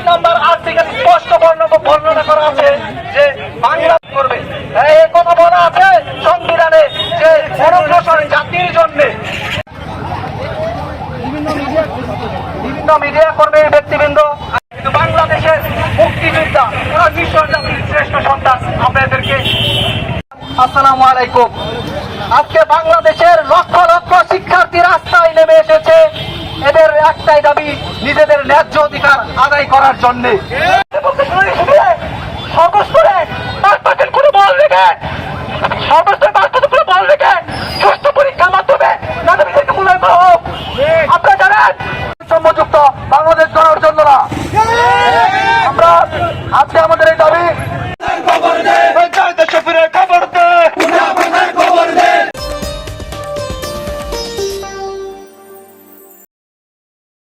নম্বর article স্পষ্ট বর্ণনা করা আছে যে বাংলা করবে, এই কথা বলা আছে সংবিধানে যে অনগ্রসর জাতির জন্য বিভিন্ন মিডিয়া কর্মী ব্যক্তিবৃন্দ, কিন্তু বাংলাদেশের মুক্তিযোদ্ধা নিঃস্ব জাতির শ্রেষ্ঠ সন্তান আপনাদেরকে আসসালামু আলাইকুম। আজকে বাংলাদেশের লক্ষ লক্ষ শিক্ষার্থী রাস্তায় নেমে এসেছে এদের একটাই দাবি, নিজেদের ন্যায্য অধিকার আদায় করার জন্য। সুস্থ পরীক্ষার মাধ্যমে মেধাবীদেরকে মূল্যায়ন করা হোক। আপনারা জানেন সম্যযুক্ত বাংলাদেশ গড়ার জন্য না, আমরা আজকে আমাদের